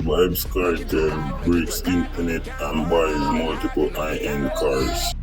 Vybz Kartel breaks internet and buys multiple high-end cars.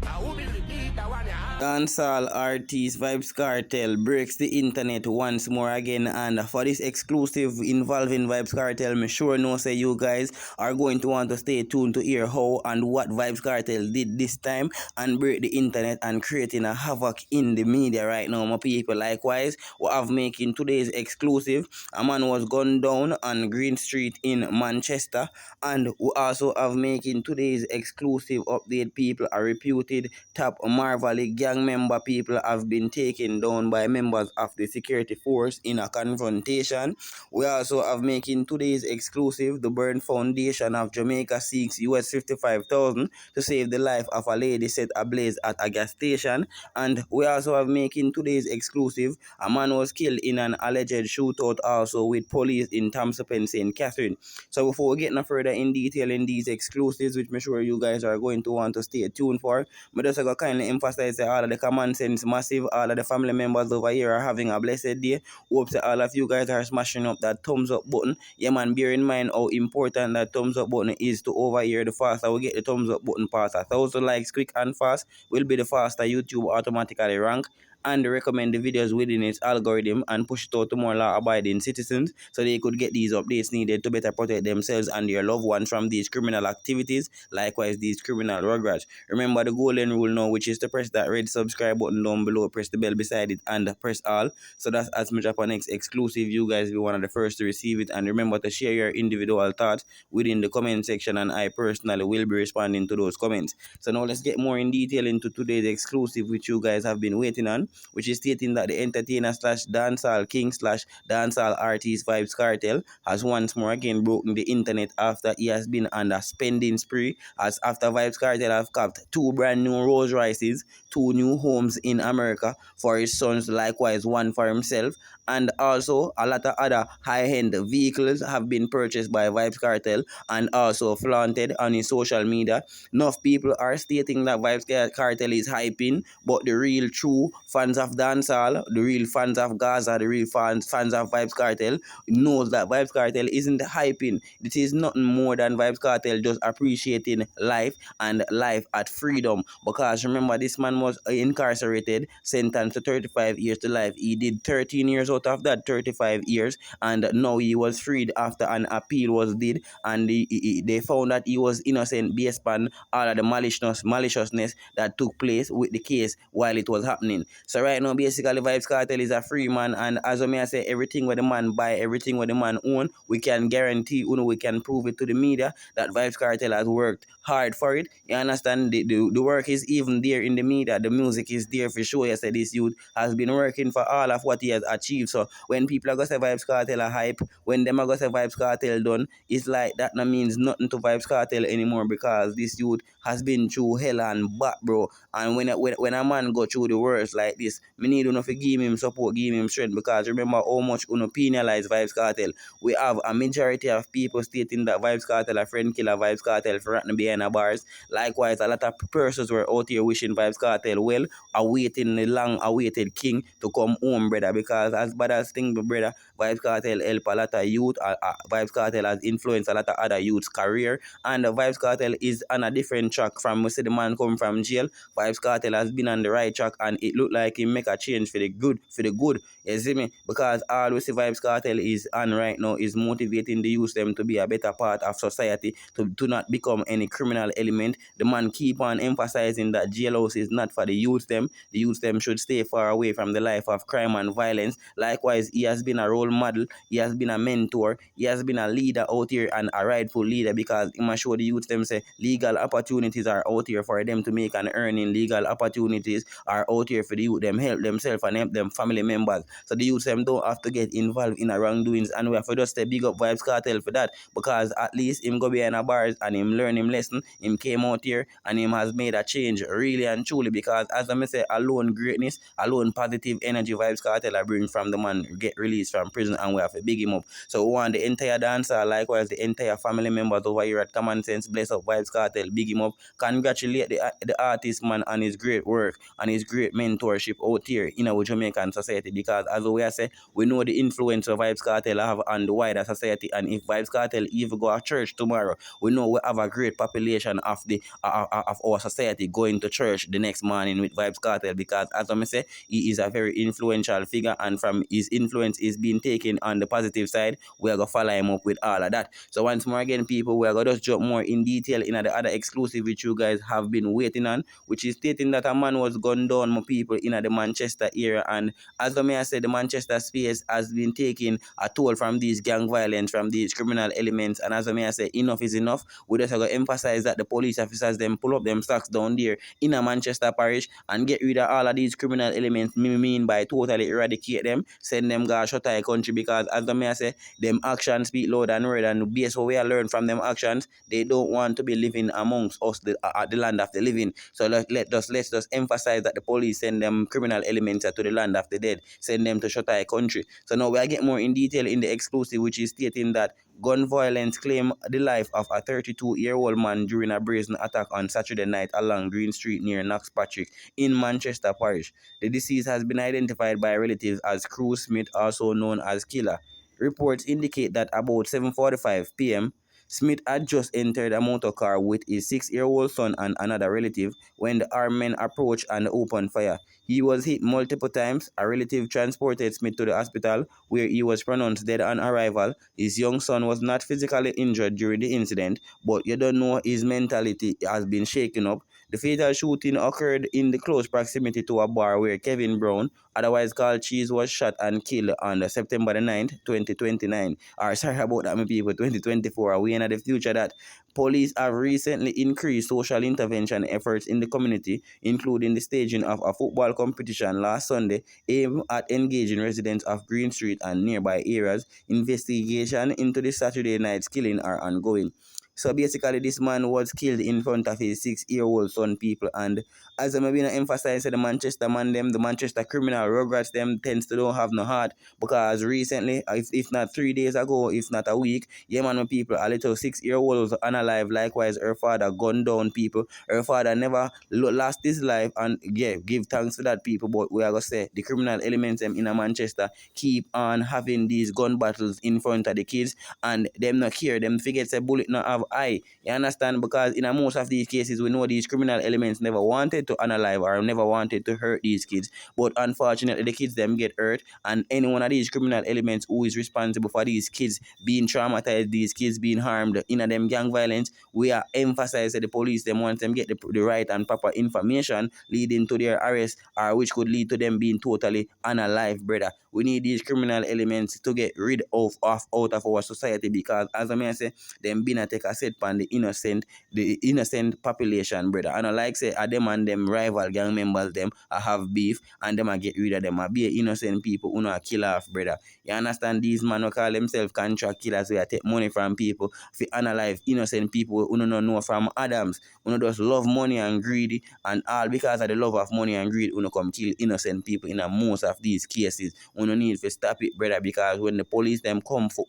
Dancehall artist Vybz Kartel breaks the internet once more again, and for this exclusive involving Vybz Kartel, me sure know say you guys are going to want to stay tuned to hear how and what Vybz Kartel did this time and break the internet and creating a havoc in the media right now, my people. Likewise, we have making today's exclusive. A man was gunned down on Green Street in Manchester, and we also have making today's exclusive update. People are reputed top Marvel gang member people have been taken down by members of the security force in a confrontation. We also have making today's exclusive. The Burn Foundation of Jamaica seeks US 55,000 to save the life of a lady set ablaze at a gas station. And we also have making today's exclusive. A man was killed in an alleged shootout also with police in Thompson, St. Catherine. So before we get no further in detail in these exclusives, which I'm sure you guys are going to want to stay tuned for, but just going to kindly emphasize that all of the common sense massive, all of the family members over here are having a blessed day. Hope that all of you guys are smashing up that thumbs up button. Yeah man, bear in mind how important that thumbs up button is to over here. The faster we get the thumbs up button past 1,000 likes quick and fast will be the faster YouTube automatically rank and recommend the videos within its algorithm and push it out to more law-abiding citizens so they could get these updates needed to better protect themselves and their loved ones from these criminal activities, likewise these criminal rugrats. Remember the golden rule now, which is to press that red subscribe button down below, press the bell beside it, and press all. So that's as much of our next exclusive. You guys be one of the first to receive it, and remember to share your individual thoughts within the comment section, and I personally will be responding to those comments. So now let's get more in detail into today's exclusive, which you guys have been waiting on, which is stating that the entertainer slash dancehall king slash dancehall artist Vybz Kartel has once more again broken the internet after he has been on a spending spree, as after Vybz Kartel have copped 2 brand new Rolls Royces, 2 new homes in America for his sons, likewise 1 for himself, and also a lot of other high-end vehicles have been purchased by Vybz Kartel and also flaunted on his social media. Enough people are stating that Vybz Kartel is hyping, but the real true fans of dancehall, the real fans of Gaza, the real fans of Vybz Kartel knows that Vybz Kartel isn't hyping. It is nothing more than Vybz Kartel just appreciating life and life at freedom. Because remember, this man was incarcerated, sentenced to 35 years to life. He did 13 years out of that 35 years, and now he was freed after an appeal was did, and they found that he was innocent based on all of the maliciousness that took place with the case while it was happening. So right now, basically, Vybz Kartel is a free man, and as I may say, everything where the man buy, everything where the man own, we can guarantee, we can prove it to the media that Vybz Kartel has worked hard for it. You understand? The work is even there in the media. The music is there for sure. You say this youth has been working for all of what he has achieved. So when people are going to say Vybz Kartel a hype, when them are going to say Vybz Kartel done, it's like that no means nothing to Vybz Kartel anymore, because this youth has been through hell and back, bro. And when a man go through the worst like this, me need to give him support, give him strength, because remember how much penalize Vybz Kartel. We have a majority of people stating that Vybz Kartel a friend killer, Vybz Kartel for ratting behind the bars. Likewise, a lot of persons were out here wishing Vybz Kartel well, awaiting the long awaited king to come home, brother, because as bad as thing, brother, Vybz Kartel help a lot of youth. Vybz Kartel has influenced a lot of other youth's career, and Vybz Kartel is on a different track from we see the man come from jail. Vybz Kartel has been on the right track, and it looked like he make a change for the good, you see me? Because all we see Vybz Kartel is on right now is motivating the youth them to be a better part of society, to not become any criminal element. The man keep on emphasizing that jailhouse is not for the youth them. The youth them should stay far away from the life of crime and violence. Likewise, he has been a role model, he has been a mentor, he has been a leader out here, and a rightful leader, because he must show the youth them say legal opportunities are out here for them to make an earning. Legal opportunities are out here for the youth them help themselves and help them family members. So the youth them don't have to get involved in a wrongdoings, and we have to just stay big up Vybz Kartel for that, because at least him go behind a bars and him learn him lesson. Him came out here and him has made a change really and truly, because as I say, alone greatness, alone positive energy Vybz Kartel I bring from the man get released from prison, and we have to big him up. So we want the entire dancer, likewise the entire family members over here at Common Sense, bless up Vybz Kartel, big him up, congratulate the artist man on his great work and his great mentorship. leadership out here in our Jamaican society, because as we are say, we know the influence of Vybz Kartel have on the wider society, and if Vybz Kartel even go to church tomorrow, we know we have a great population of the of our society going to church the next morning with Vybz Kartel, because as I say, he is a very influential figure, and from his influence is being taken on the positive side, we are gonna follow him up with all of that. So once more again, people, we are gonna just jump more in detail in the other exclusive which you guys have been waiting on, which is stating that a man was gunned down, my people, in the Manchester area. And as I said, the Manchester space has been taking a toll from these gang violence, from these criminal elements. And as I say, enough is enough. We just have to emphasize that the police officers them pull up them socks down there in a Manchester parish and get rid of all of these criminal elements. Me mean by totally eradicate them, send them go shut eye country, because as I say, them actions speak loud and word, and based what we are learned from them actions, they don't want to be living amongst us at the land of the living. So let's just emphasize that the police send them criminal elements to the land of the dead, send them to shut eye country. So now we'll get more in detail in the exclusive, which is stating that gun violence claimed the life of a 32-year-old man during a brazen attack on Saturday night along Green Street near Knox Patrick in Manchester Parish. The deceased has been identified by relatives as Cruz Smith, also known as Killer. Reports indicate that about 7:45 p.m., Smith had just entered a motor car with his 6-year-old son and another relative when the armed men approached and opened fire. He was hit multiple times. A relative transported Smith to the hospital, where he was pronounced dead on arrival. His young son was not physically injured during the incident, but you don't know, his mentality has been shaken up. The fatal shooting occurred in the close proximity to a bar where Kevin Brown, otherwise called Cheese, was shot and killed on September the 9th, 2029. Or sorry about that, my people, 2024. Are we in the future that police have recently increased social intervention efforts in the community, including the staging of a football competition last Sunday aimed at engaging residents of Green Street and nearby areas. Investigation into the Saturday night's killing are ongoing. So basically, this man was killed in front of his 6-year-old son, people. And as I'm going to emphasize, the Manchester man, them, the Manchester criminal rugrats, them tends to don't have no heart. Because recently, if not 3 days ago, if not a week, yeah, man, my people, a little 6-year-old was unalive. Likewise, her father gunned down people. Her father never lost his life. And yeah, give thanks to that, people. But we are going to say the criminal elements them in a Manchester keep on having these gun battles in front of the kids, and them not care. Them forget a bullet not have eye. You understand? Because in most of these cases, we know these criminal elements never wanted to unalive or never wanted to hurt these kids. But unfortunately, the kids them get hurt, and any one of these criminal elements who is responsible for these kids being traumatized, these kids being harmed in a them gang violence, we are emphasizing the police them once them get the right and proper information leading to their arrest, or which could lead to them being totally unalive, brother. We need these criminal elements to get rid of out of our society, because as I may say, them been a take a set on the innocent population, brother. And I like say them and them rival gang members them I have beef, and them I get rid of them. I be innocent people who know kill off, brother. You understand? These men who call themselves contract killers, we take money from people to analyze innocent people who don't know from Adams, who just love money and greedy, and all because of the love of money and greed, who come kill innocent people in most of these cases. We need to stop it, brother, because when the police them come for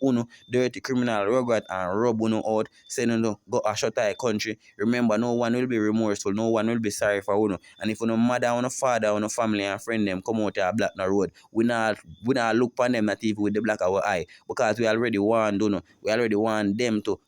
dirty criminal regret and rob out, send go a shut eye country, remember, no one will be remorseful, no one will be sorry for And if mother, father, family and friend them come out to a black no road, we not look upon them not even with the black of our eye, because we already want we already want them to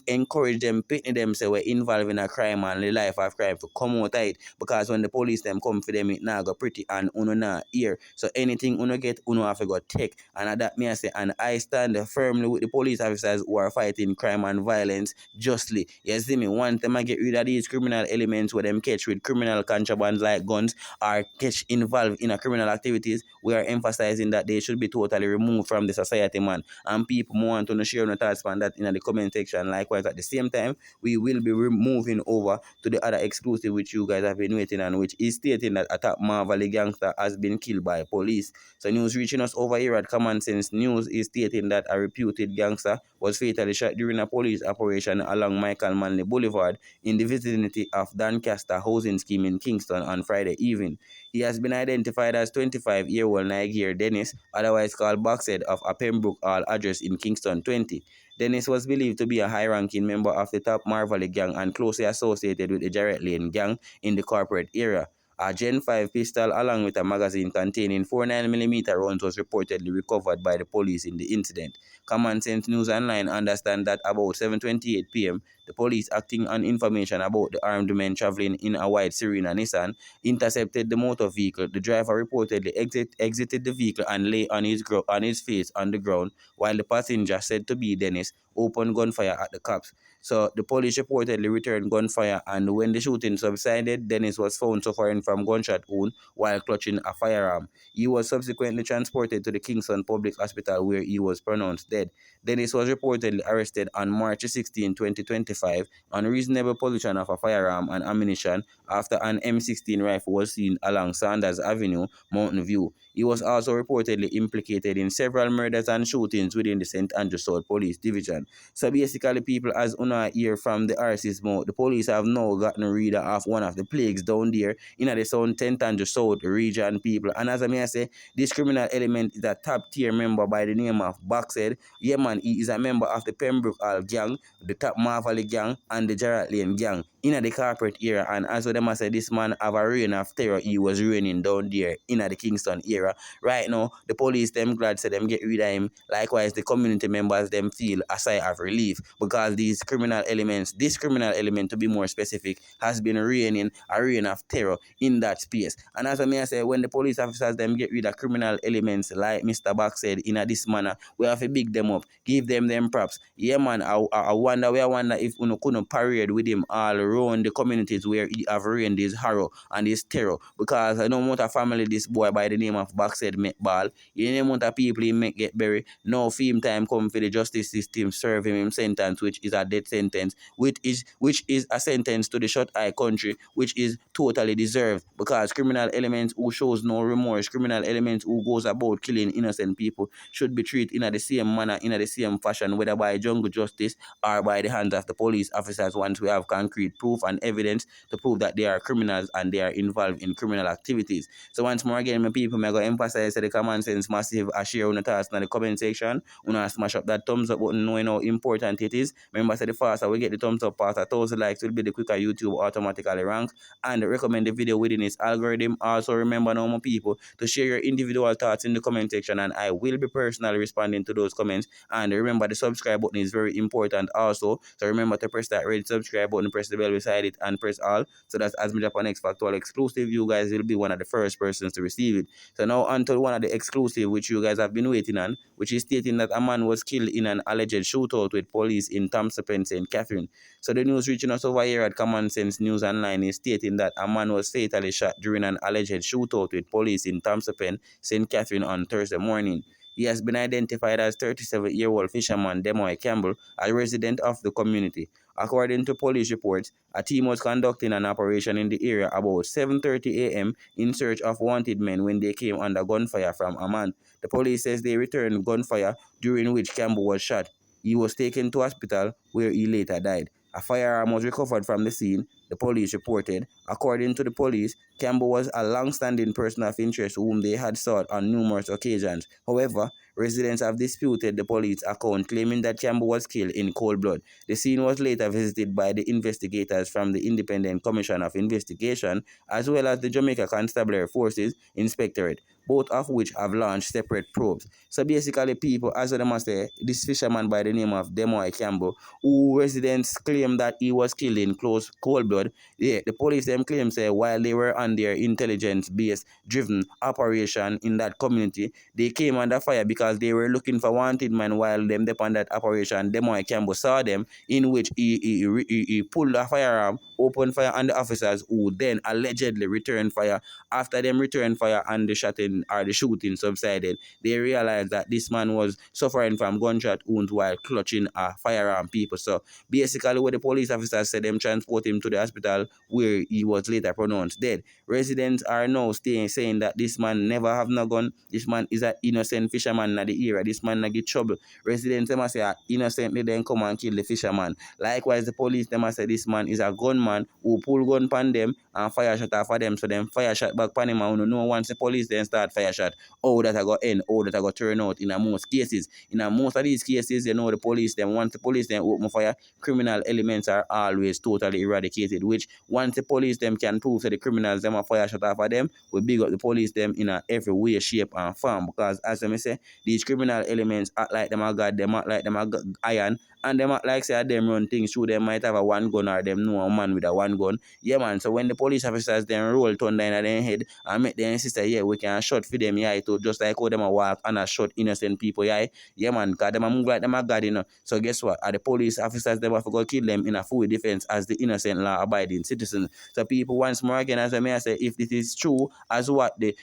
encourage them, pitney them say we're involved in a crime and the life of crime to come out of it, because when the police them come for them, it now go pretty and not here. So anything get have to go take, and that me I say, and I stand firmly with the police officers who are fighting crime and violence justly. You see me, once them I get rid of these criminal elements where them catch with criminal contrabands like guns or catch involved in a criminal activities, we are emphasizing that they should be totally removed from the society, man. And people want to share no thoughts on that in the comment section. Likewise, at the same time, we will be moving over to the other exclusive which you guys have been waiting on, which is stating that a top Marvel gangster has been killed by police. So news reaching us over here at Common Sense News is stating that a reputed gangster was fatally shot during a police operation along Michael Manley Boulevard in the vicinity of Doncaster housing scheme in Kingston on Friday evening. He has been identified as 25-year-old Niger Dennis, otherwise called Boxhead, of a Pembroke Hall address in Kingston 20. Dennis was believed to be a high-ranking member of the top Marvel gang and closely associated with the Jarrett Lane gang in the corporate area. A Gen 5 pistol along with a magazine containing 4 9mm rounds was reportedly recovered by the police in the incident. Common Sense News Online understand that about 7:28 p.m., the police, acting on information about the armed men traveling in a white Serena Nissan, intercepted the motor vehicle. The driver reportedly exited the vehicle and lay on his face on the ground, while the passenger, said to be Dennis, opened gunfire at the cops. So the police reportedly returned gunfire, and when the shooting subsided, Dennis was found suffering from gunshot wound while clutching a firearm. He was subsequently transported to the Kingston Public Hospital, where he was pronounced dead. Dennis was reportedly arrested on March 16, 2025, on reasonable possession of a firearm and ammunition after an M16 rifle was seen along Sanders Avenue, Mountain View. He was also reportedly implicated in several murders and shootings within the St. Andrew South Police Division. So basically, people, as Una hear from the RC's mouth, the police have now gotten rid of one of the plagues down there in the St. Andrew South region, people. And as I may say, this criminal element is a top tier member by the name of Boxhead. Yeah, man, he is a member of the Pembroke Hall gang, the Top Marvally gang, and the Gerard Lane gang in the corporate era. And as them say, this man have a reign of terror. He was reigning down there in the Kingston era. Right now, the police them glad say them get rid of him. Likewise, the community members them feel a sigh of relief because this criminal element to be more specific, has been reigning a reign of terror in that space. And as I may say, when the police officers them get rid of criminal elements like Mr. Box said in this manner, we have to big them up, give them props. Yeah, man, I wonder if we couldn't parade with him all around the communities where he have reigned his horror and his terror. Because I don't want a family this boy by the name of Box said make ball. You know amount of people he make get buried. No film time come for the justice system serve him sentence, which is a death sentence, which is a sentence to the shut eye country, which is totally deserved, because criminal elements who shows no remorse, criminal elements who goes about killing innocent people should be treated in the same manner, in the same fashion, whether by jungle justice or by the hands of the police officers, once we have concrete proof and evidence to prove that they are criminals and they are involved in criminal activities. So once more again, my people, may I go emphasize the common sense massive, a share on the task in the comment section. Una smash up that thumbs up button knowing how important it is. Remember, say the faster we get the thumbs up past 1,000 likes will be the quicker YouTube automatically rank and recommend the video within its algorithm. Also remember now, my people, to share your individual thoughts in the comment section, and I will be personally responding to those comments. And remember, the subscribe button is very important also. So remember to press that red subscribe button, press the bell beside it, and press all, so that as me drop an X Factor exclusive, you guys will be one of the first persons to receive it. So now until one of the exclusive which you guys have been waiting on, which is stating that a man was killed in an alleged shootout with police in Thompson, St. Catherine. So the news reaching us over here at Common Sense News Online is stating that a man was fatally shot during an alleged shootout with police in Thompson, St. Catherine on Thursday morning. He has been identified as 37-year-old fisherman Demoy Campbell, a resident of the community. According to police reports, a team was conducting an operation in the area about 7:30 a.m. in search of wanted men when they came under gunfire from a man. The police says they returned gunfire, during which Campbell was shot. He was taken to hospital where he later died. A firearm was recovered from the scene, the police reported. According to the police, Campbell was a long-standing person of interest whom they had sought on numerous occasions. However, residents have disputed the police account, claiming that Campbell was killed in cold blood. The scene was later visited by the investigators from the Independent Commission of Investigation, as well as the Jamaica Constabulary Forces Inspectorate, both of which have launched separate probes. So basically, people, as they must say, this fisherman by the name of Demoy Campbell, who residents claim that he was killed in close cold blood, the police them claim say while they were on their intelligence-based driven operation in that community, they came under fire because they were looking for wanted men. While them upon that operation, Demoy Campbell saw them, in which he pulled a firearm, opened fire on the officers, who then allegedly returned fire. After them returned fire and the shooting subsided, they realized that this man was suffering from gunshot wounds while clutching a firearm, people. So basically, what the police officers said, them transport him to the hospital where he was later pronounced dead. Residents are now saying that this man never have no gun. This man is an innocent fisherman in the area. This man not get trouble. Residents them say innocently then come and kill the fisherman. Likewise, the police them say this man is a gunman who pull gun pan them and fire shot off of them. So them fire shot back pan him, and you know once the police then start fire shot, how that I go end, how that I go turn out in most cases. In most of these cases, you know, the police then once the police then open fire, criminal elements are always totally eradicated fabricated, which once the police them can prove that the criminals them are fire shot off of them, we big up the police them in a every way, shape and form. Because as I say, these criminal elements act like them are God, them act like them are iron, and them act like say them run things through. Them might have a one gun or them know a man with a one gun. Yeah man, so when the police officers then roll thunder in their head and make them insist that yeah, we can shot for them, yeah, to just like how them a walk and a shot innocent people, yeah man, because them a move like them a God, So guess what? Are the police officers them have to go kill them in a full defense as the innocent law abiding citizen. So people once more again, as I may say, if this is true as what the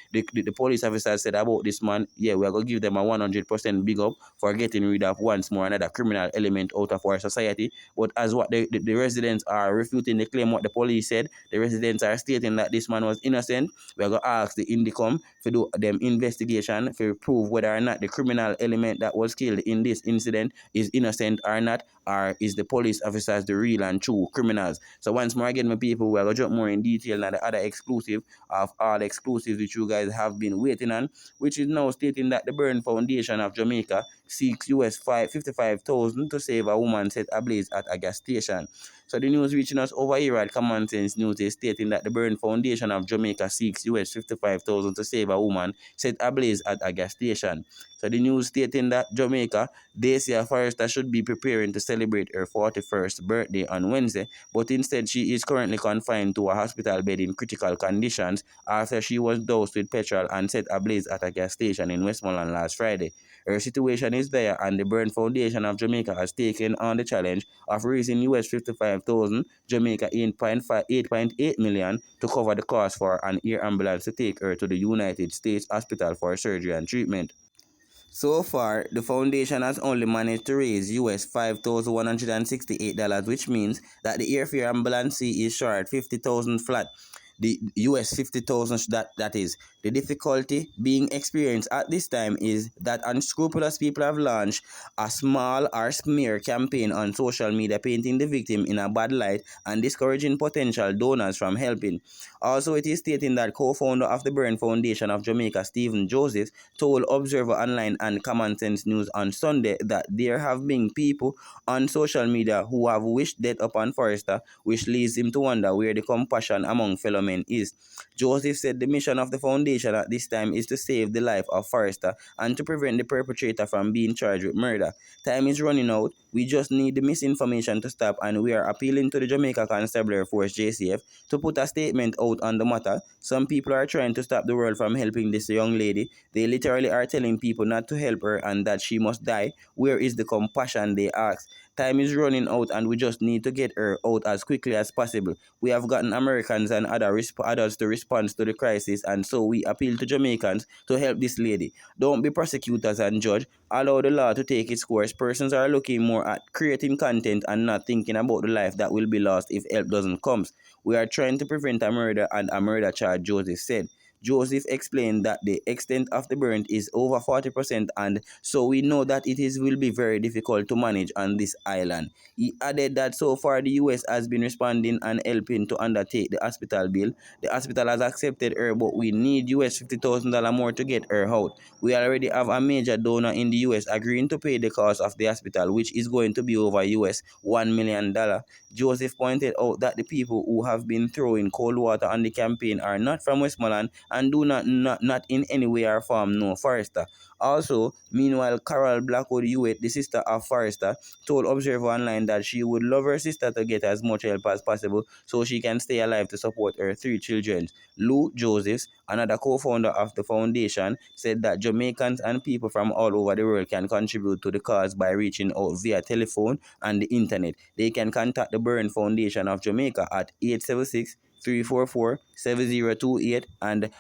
police officers said about this man, yeah, we are gonna give them a 100% big up for getting rid of once more another criminal element out of our society. But as what the residents are refuting the claim what the police said, the residents are stating that this man was innocent. We are gonna ask the Indicom to do them investigation to prove whether or not the criminal element that was killed in this incident is innocent or not, or is the police officers the real and true criminals. So once more again, my people, we're gonna jump more in detail on the other exclusive of all exclusives which you guys have been waiting on, which is now stating that the Burn Foundation of Jamaica seeks US $55,000 to save a woman set ablaze at a gas station. So the news reaching us over here at Common Sense News is stating that the Burn Foundation of Jamaica seeks US $55,000 to save a woman set ablaze at a gas station. So the news stating that Jamaica, Dacia Forrester should be preparing to celebrate her 41st birthday on Wednesday, but instead she is currently confined to a hospital bed in critical conditions after she was doused with petrol and set ablaze at a gas station in Westmoreland last Friday. Her situation is dire, and the Burn Foundation of Jamaica has taken on the challenge of raising US $55,000, Jamaica 8.8 million, to cover the cost for an air ambulance to take her to the United States hospital for surgery and treatment. So far, the foundation has only managed to raise $5,168, which means that the airfare ambulance fee is short 50,000 flat. The US 50,000 that is. The difficulty being experienced at this time is that unscrupulous people have launched a small or smear campaign on social media, painting the victim in a bad light and discouraging potential donors from helping. Also, it is stating that co-founder of the Burn Foundation of Jamaica, Stephen Joseph, told Observer Online and Common Sense News on Sunday that there have been people on social media who have wished death upon Forrester, which leads him to wonder where the compassion among fellow men is. Joseph said the mission of the foundation at this time is to save the life of Forrester and to prevent the perpetrator from being charged with murder. Time is running out. We just need the misinformation to stop, and we are appealing to the Jamaica Constabulary Force JCF to put a statement out on the matter. Some people are trying to stop the world from helping this young lady. They literally are telling people not to help her and that she must die. Where is the compassion, they ask? Time is running out, and we just need to get her out as quickly as possible. We have gotten Americans and others to respond to the crisis, and so we appeal to Jamaicans to help this lady. Don't be prosecutors and judge. Allow the law to take its course. Persons are looking more at creating content and not thinking about the life that will be lost if help doesn't come. We are trying to prevent a murder and a murder charge, Joseph said. Joseph explained that the extent of the burn is over 40%, and so we know that will be very difficult to manage on this island. He added that so far the US has been responding and helping to undertake the hospital bill. The hospital has accepted her, but we need US $50,000 more to get her out. We already have a major donor in the US agreeing to pay the cost of the hospital, which is going to be over $1 million. Joseph pointed out that the people who have been throwing cold water on the campaign are not from Westmoreland and do not in any way or form know Forrester. Also, meanwhile, Carol Blackwood Hewitt, the sister of Forrester, told Observer Online that she would love her sister to get as much help as possible so she can stay alive to support her three children. Lou Josephs, another co-founder of the foundation, said that Jamaicans and people from all over the world can contribute to the cause by reaching out via telephone and the internet. They can contact the Burn Foundation of Jamaica at 876-344-7028 and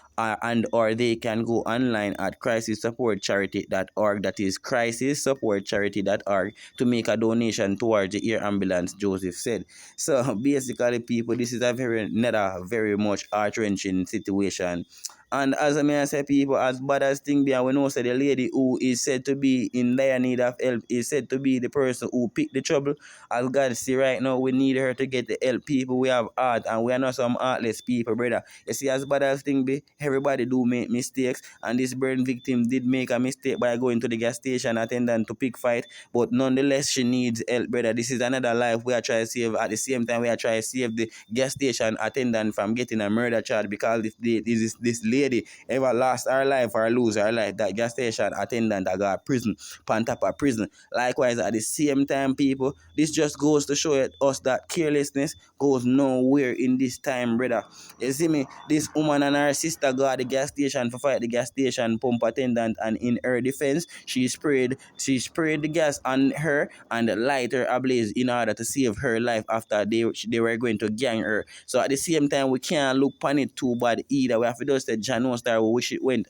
or they can go online at crisissupportcharity.org, that is crisissupportcharity.org, to make a donation towards the air ambulance, Joseph said. So basically people, this is a very much heart-wrenching situation, And as I may I say, people, as bad as thing be, and we know say the lady who is said to be in dire need of help is said to be the person who picked the trouble. As God see right now, we need her to get the help. People, we have heart, and we are not some heartless people, brother. You see, as bad as thing be, everybody do make mistakes, and this burn victim did make a mistake by going to the gas station attendant to pick fight, but nonetheless, she needs help, brother. This is another life we are trying to save. At the same time, we are trying to save the gas station attendant from getting a murder charge, because if this lady ever lost her life or lose her life, that gas station attendant I got prison, on top of prison. Likewise, at the same time, people, this just goes to show us that carelessness goes nowhere in this time, brother. You see me? This woman and her sister got the gas station for fight the gas station pump attendant, and in her defense, she sprayed the gas on her and light her ablaze in order to save her life after they were going to gang her. So at the same time, we can't look upon it too bad either. We have to just say John Star, we wish it went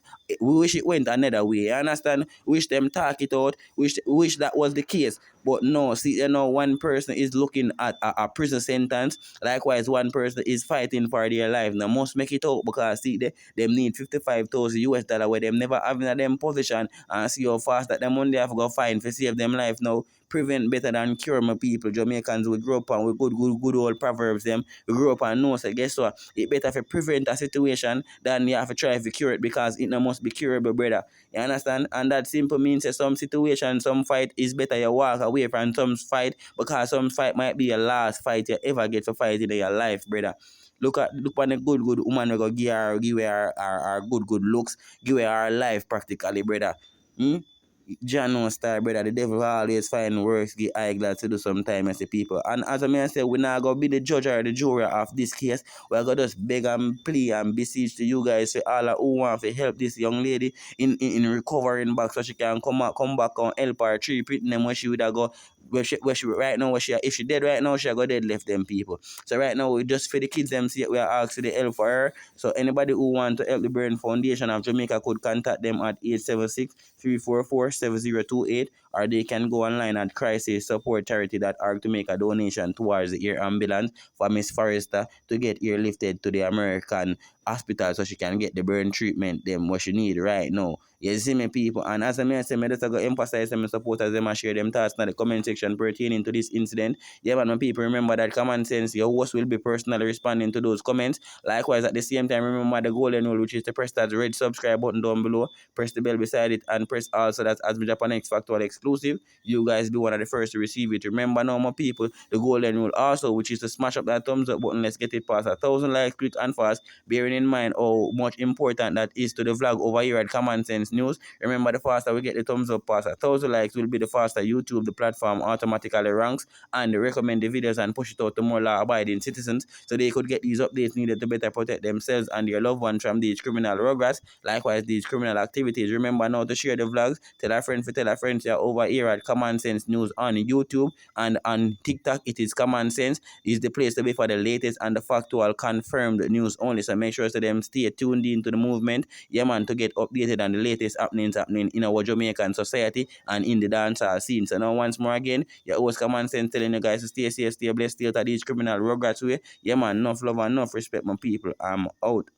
another way. You understand? Wish them talk it out. Wish that was the case. But no, see, one person is looking at a prison sentence. Likewise, one person is fighting for their life. Now must make it out, because see, them need 55,000 US dollar where them never have in them position, and see how fast that them money have to go find to save them life now. Prevent better than cure, my people. Jamaicans, we grow up and we good old proverbs them. We grow up and know, so guess what? It better to prevent a situation than you have to try to cure it, because it no must be curable, brother. You understand? And that simple means that some situation, some fight is better you walk away from some fight, because some fight might be your last fight you ever get to fight in your life, brother. Look on the good woman we go give her good looks, give her our life practically, brother. Hmm? John no star, brother. The devil always find works, get eyeglass to do sometime, I say, people. And as I may say, we not gonna be the judge or the jury of this case. We're gonna just beg and plead and beseech to you guys, for all who want to help this young lady in recovering back, so she can come back and help her treat them where she would have go. Where she right now, if she dead right now, she go dead left them, people. So right now, we just for the kids them see we are asking the help for her. So anybody who want to help the Burn Foundation of Jamaica could contact them at 876-344-7028, or they can go online at crisissupportcharity.org to make a donation towards the air ambulance for Miss Forrester to get airlifted to the American hospital, so she can get the burn treatment them what she need right now. You see me, people? And as I may say, I just go emphasize them supporters them and share them thoughts in the comment section pertaining to this incident. Yeah, man, my people, remember that common sense, your host will be personally responding to those comments. Likewise, at the same time, remember the golden rule, which is to press that red subscribe button down below, press the bell beside it, and press also that as we drop an X Factor exclusive, you guys be one of the first to receive it. Remember now, my people, the golden rule also, which is to smash up that thumbs up button. Let's get it past 1,000 likes quick and fast, bearing in mind how much important that is to the vlog over here at Common Sense News. Remember, the faster we get the thumbs up past 1,000 likes will be the faster YouTube, the platform, automatically ranks and recommend the videos and push it out to more law-abiding citizens, so they could get these updates needed to better protect themselves and their loved ones from these criminal rugrats. Likewise, these criminal activities. Remember now to share the vlogs, tell a friend, tell a friend. You're over here at Common Sense News on YouTube, and on TikTok it is Common Sense. Is the place to be for the latest and the factual confirmed news only. So make sure to them stay tuned into the movement, yeah man, to get updated on the latest happening in our Jamaican society and in the dancehall scene. So now once more again, your host Common Sense telling you guys to stay safe, stay blessed, stay out of these criminal rugrats way. Yeah man, enough love and enough respect, my people. I'm out.